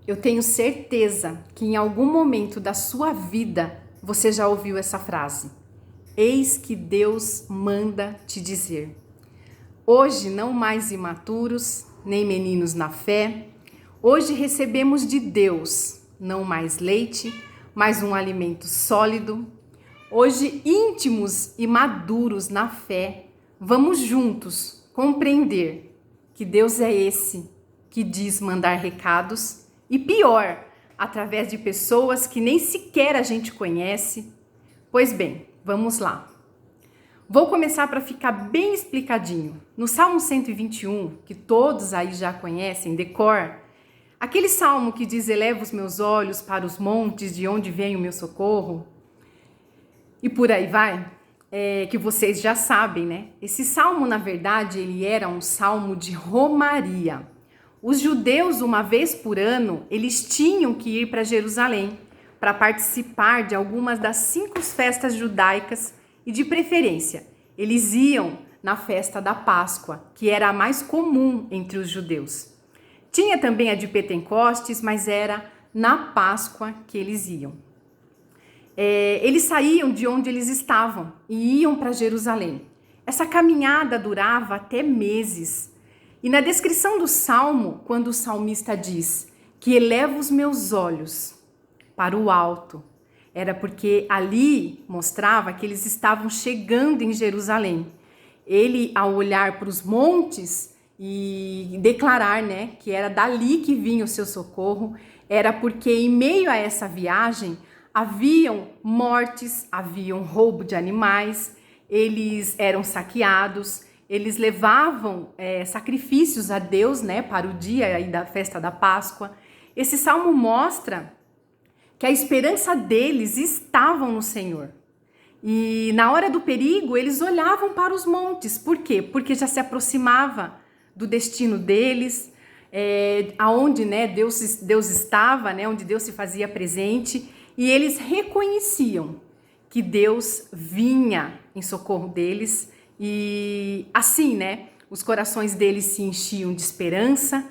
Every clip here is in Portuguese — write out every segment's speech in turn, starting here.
Eu tenho certeza que em algum momento da sua vida você já ouviu essa frase. Eis que Deus manda te dizer. Hoje não mais imaturos, nem meninos na fé. Hoje recebemos de Deus não mais leite, mas um alimento sólido. Hoje íntimos e maduros na fé, vamos juntos compreender que Deus é esse que diz mandar recados e pior, através de pessoas que nem sequer a gente conhece. Pois bem, vamos lá. Vou começar para ficar bem explicadinho. No Salmo 121, que todos aí já conhecem, de cor, aquele salmo que diz: eleva os meus olhos para os montes, de onde vem o meu socorro, e por aí vai, que vocês já sabem, né? Esse salmo, na verdade, ele era um salmo de romaria. Os judeus, uma vez por ano, eles tinham que ir para Jerusalém para participar de algumas das 5 festas judaicas e, de preferência, eles iam na festa da Páscoa, que era a mais comum entre os judeus. Tinha também a de Pentecostes, mas era na Páscoa que eles iam. Eles saíam de onde eles estavam e iam para Jerusalém. Essa caminhada durava até meses. E na descrição do Salmo, quando o salmista diz que eleva os meus olhos para o alto, era porque ali mostrava que eles estavam chegando em Jerusalém. Ele, ao olhar para os montes e declarar, né, que era dali que vinha o seu socorro, era porque em meio a essa viagem haviam mortes, haviam roubo de animais, eles eram saqueados, eles levavam sacrifícios a Deus, né, para o dia aí da festa da Páscoa. Esse salmo mostra que a esperança deles estava no Senhor. E na hora do perigo, eles olhavam para os montes. Por quê? Porque já se aproximava do destino deles, aonde, né, Deus estava, né, onde Deus se fazia presente. E eles reconheciam que Deus vinha em socorro deles. E assim, né, os corações deles se enchiam de esperança.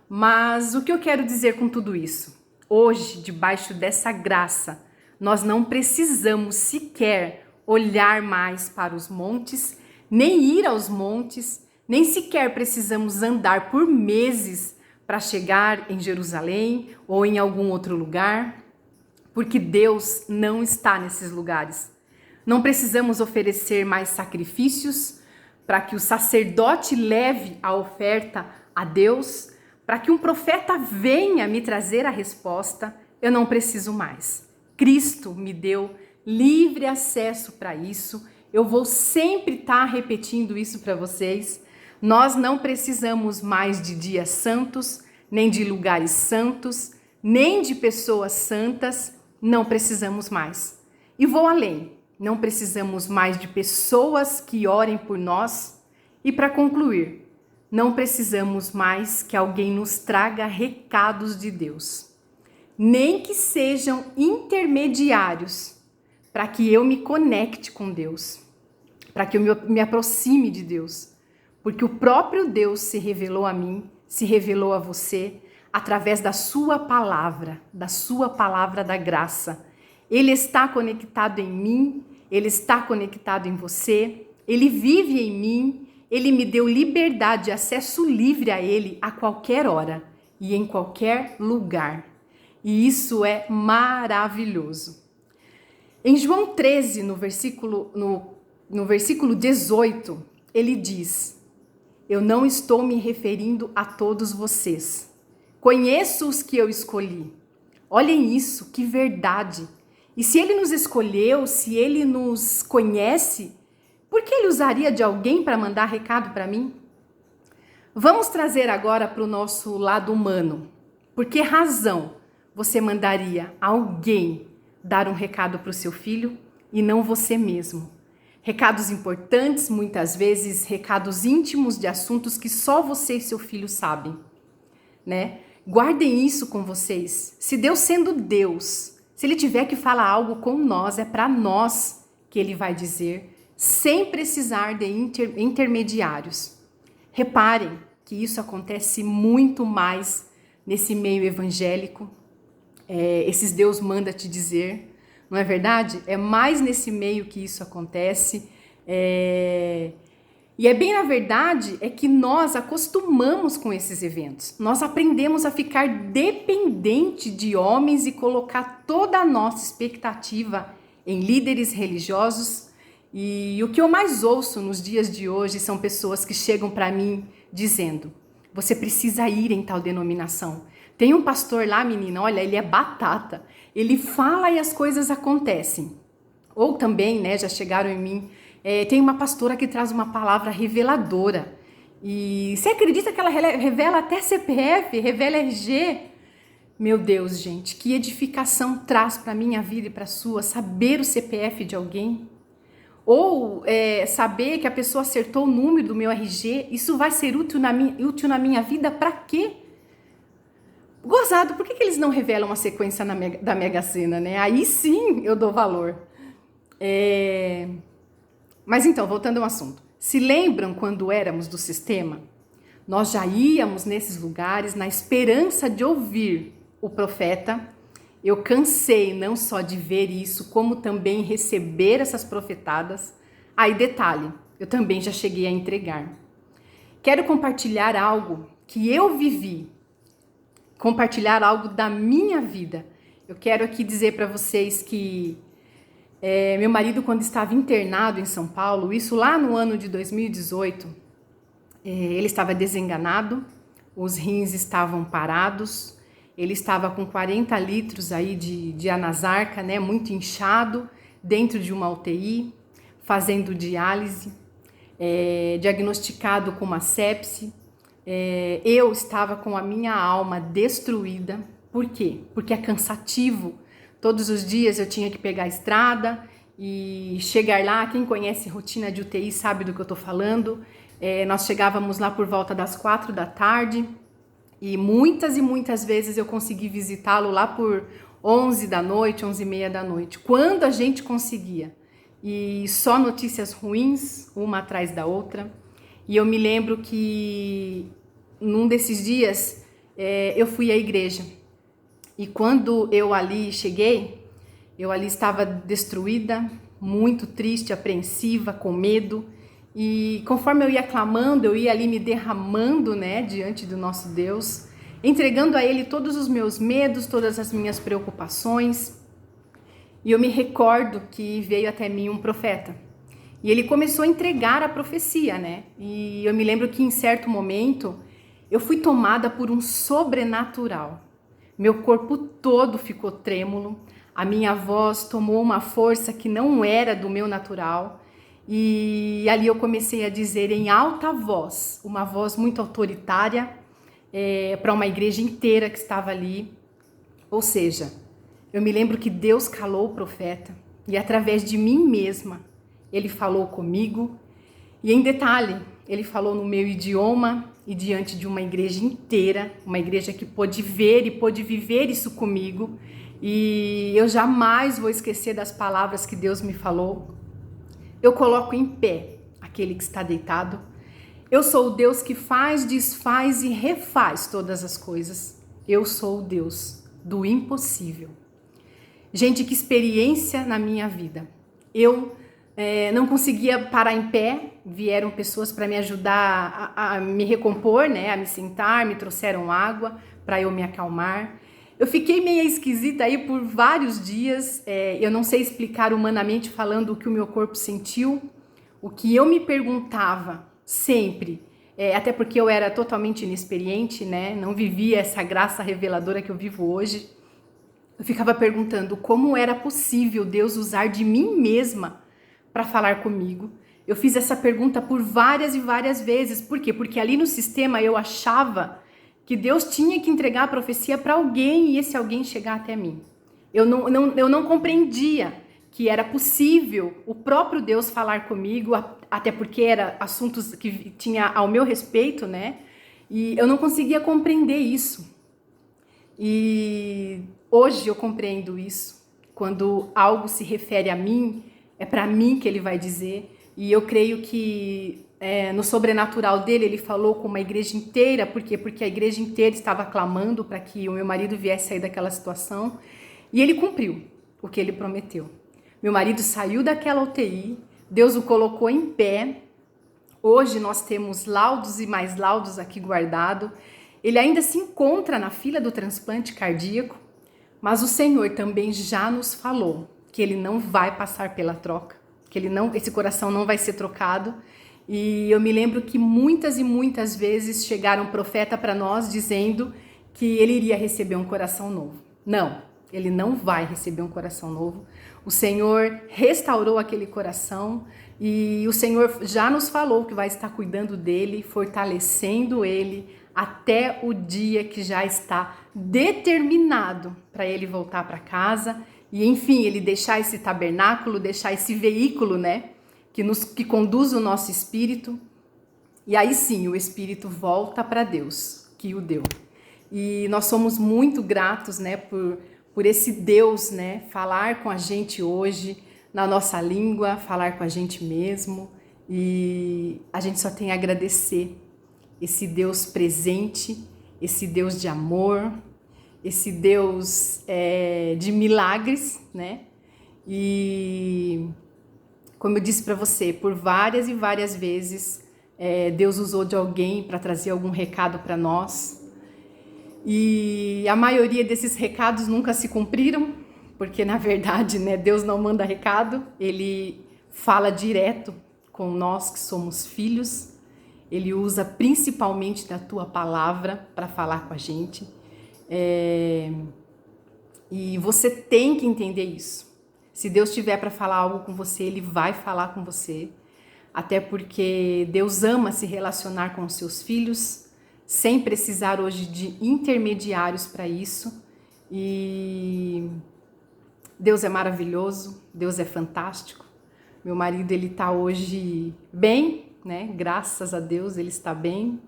Mas o que eu quero dizer com tudo isso? Hoje, debaixo dessa graça, nós não precisamos sequer olhar mais para os montes, nem ir aos montes, nem sequer precisamos andar por meses para chegar em Jerusalém ou em algum outro lugar, porque Deus não está nesses lugares. Não precisamos oferecer mais sacrifícios para que o sacerdote leve a oferta a Deus, para que um profeta venha me trazer a resposta. Eu não preciso mais. Cristo me deu livre acesso para isso. Eu vou sempre estar repetindo isso para vocês. Nós não precisamos mais de dias santos, nem de lugares santos, nem de pessoas santas. Não precisamos mais. E vou além. Não precisamos mais de pessoas que orem por nós. E para concluir, não precisamos mais que alguém nos traga recados de Deus. Nem que sejam intermediários para que eu me conecte com Deus, para que eu me aproxime de Deus. Porque o próprio Deus se revelou a mim, se revelou a você, através da sua palavra da graça. Ele está conectado em mim, ele está conectado em você, ele vive em mim, ele me deu liberdade, acesso livre a ele a qualquer hora e em qualquer lugar. E isso é maravilhoso. Em João 13, no versículo 18, ele diz: eu não estou me referindo a todos vocês. Conheço os que eu escolhi. Olhem isso, que verdade. E se ele nos escolheu, se ele nos conhece, por que ele usaria de alguém para mandar recado para mim? Vamos trazer agora para o nosso lado humano. Por que razão você mandaria alguém dar um recado para o seu filho e não você mesmo? Recados importantes, muitas vezes recados íntimos de assuntos que só você e seu filho sabem, né? Guardem isso com vocês. Se Deus sendo Deus, se ele tiver que falar algo com nós, é para nós que ele vai dizer, sem precisar de intermediários. Reparem que isso acontece muito mais nesse meio evangélico. Esses Deus manda te dizer, não é verdade? É mais nesse meio que isso acontece. E é bem na verdade é que nós acostumamos com esses eventos. Nós aprendemos a ficar dependente de homens e colocar toda a nossa expectativa em líderes religiosos. E o que eu mais ouço nos dias de hoje são pessoas que chegam para mim dizendo: você precisa ir em tal denominação. Tem um pastor lá, menina, olha, ele é batata. Ele fala e as coisas acontecem. Ou também, né, já chegaram em mim, tem uma pastora que traz uma palavra reveladora. E você acredita que ela revela até CPF, revela RG? Meu Deus, gente, que edificação traz para a minha vida e para a sua saber o CPF de alguém? Ou saber que a pessoa acertou o número do meu RG, isso vai ser útil na minha vida para quê? Gozado, por que eles não revelam a sequência da Mega Sena, né? Aí sim eu dou valor. Mas então, voltando ao assunto. Se lembram quando éramos do sistema? Nós já íamos nesses lugares na esperança de ouvir o profeta. Eu cansei não só de ver isso, como também receber essas profetadas. Aí, detalhe, eu também já cheguei a entregar. Quero compartilhar algo que eu vivi, compartilhar algo da minha vida. Eu quero aqui dizer para vocês que meu marido, quando estava internado em São Paulo, isso lá no ano de 2018, ele estava desenganado, os rins estavam parados, ele estava com 40 litros aí de anasarca, né, muito inchado, dentro de uma UTI, fazendo diálise, diagnosticado com uma sepse. Eu estava com a minha alma destruída. Por quê? Porque é cansativo. Todos os dias eu tinha que pegar a estrada e chegar lá. Quem conhece rotina de UTI sabe do que eu tô falando. Nós chegávamos lá por volta das 4 da tarde e muitas vezes eu consegui visitá-lo lá por 11 da noite, 11h30 da noite. Quando a gente conseguia. E só notícias ruins, uma atrás da outra. E eu me lembro que num desses dias eu fui à igreja. E quando eu ali cheguei, eu ali estava destruída, muito triste, apreensiva, com medo. E conforme eu ia clamando, eu ia ali me derramando, né, diante do nosso Deus, entregando a Ele todos os meus medos, todas as minhas preocupações. E eu me recordo que veio até mim um profeta. E ele começou a entregar a profecia, né? E eu me lembro que em certo momento eu fui tomada por um sobrenatural. Meu corpo todo ficou trêmulo, a minha voz tomou uma força que não era do meu natural. E ali eu comecei a dizer em alta voz, uma voz muito autoritária, para uma igreja inteira que estava ali. Ou seja, eu me lembro que Deus calou o profeta e através de mim mesma, ele falou comigo. E em detalhe, ele falou no meu idioma e diante de uma igreja inteira, uma igreja que pôde ver e pôde viver isso comigo. E eu jamais vou esquecer das palavras que Deus me falou. Eu coloco em pé aquele que está deitado. Eu sou o Deus que faz, desfaz e refaz todas as coisas. Eu sou o Deus do impossível. Gente, que experiência na minha vida. Eu não conseguia parar em pé, vieram pessoas para me ajudar a me recompor, né? A me sentar, me trouxeram água para eu me acalmar. Eu fiquei meio esquisita aí por vários dias, eu não sei explicar humanamente falando o que o meu corpo sentiu, o que eu me perguntava sempre, até porque eu era totalmente inexperiente, né? Não vivia essa graça reveladora que eu vivo hoje. Eu ficava perguntando como era possível Deus usar de mim mesma para falar comigo. Eu fiz essa pergunta por várias e várias vezes. Por quê? Porque ali no sistema eu achava que Deus tinha que entregar a profecia para alguém e esse alguém chegar até mim. Eu não compreendia que era possível o próprio Deus falar comigo, até porque era assuntos que tinha ao meu respeito, né? E eu não conseguia compreender isso. E hoje eu compreendo isso. Quando algo se refere a mim, é para mim que ele vai dizer. E eu creio que no sobrenatural dele, ele falou com uma igreja inteira. Por quê? Porque a igreja inteira estava clamando para que o meu marido viesse sair daquela situação. E ele cumpriu o que ele prometeu. Meu marido saiu daquela UTI, Deus o colocou em pé. Hoje nós temos laudos e mais laudos aqui guardados. Ele ainda se encontra na fila do transplante cardíaco, mas o Senhor também já nos falou que ele não vai passar pela troca, que esse coração não vai ser trocado. E eu me lembro que muitas e muitas vezes chegaram profeta para nós dizendo que ele iria receber um coração novo. Não, ele não vai receber um coração novo. O Senhor restaurou aquele coração e o Senhor já nos falou que vai estar cuidando dele, fortalecendo ele até o dia que já está determinado para ele voltar para casa e, enfim, ele deixar esse tabernáculo, deixar esse veículo, né, que conduz o nosso espírito. E aí sim, o espírito volta para Deus, que o deu. E nós somos muito gratos, né, por esse Deus, né, falar com a gente hoje na nossa língua, falar com a gente mesmo, e a gente só tem a agradecer esse Deus presente, esse Deus de amor, esse Deus de milagres, né? E como eu disse para você, por várias e várias vezes Deus usou de alguém para trazer algum recado para nós. E a maioria desses recados nunca se cumpriram, porque na verdade, né, Deus não manda recado, ele fala direto com nós que somos filhos. Ele usa principalmente da tua palavra para falar com a gente. E você tem que entender isso. Se Deus tiver para falar algo com você, ele vai falar com você. Até porque Deus ama se relacionar com os seus filhos, sem precisar hoje de intermediários para isso. E Deus é maravilhoso, Deus é fantástico. Meu marido, ele está hoje bem, né? Graças a Deus ele está bem.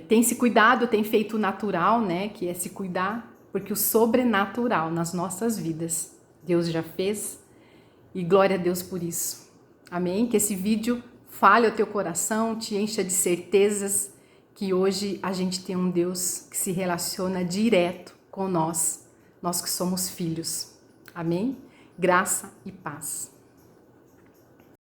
Tem se cuidado, tem feito o natural, né? Que é se cuidar, porque o sobrenatural nas nossas vidas Deus já fez, e glória a Deus por isso. Amém? Que esse vídeo fale ao teu coração, te encha de certezas que hoje a gente tem um Deus que se relaciona direto com nós que somos filhos. Amém? Graça e paz.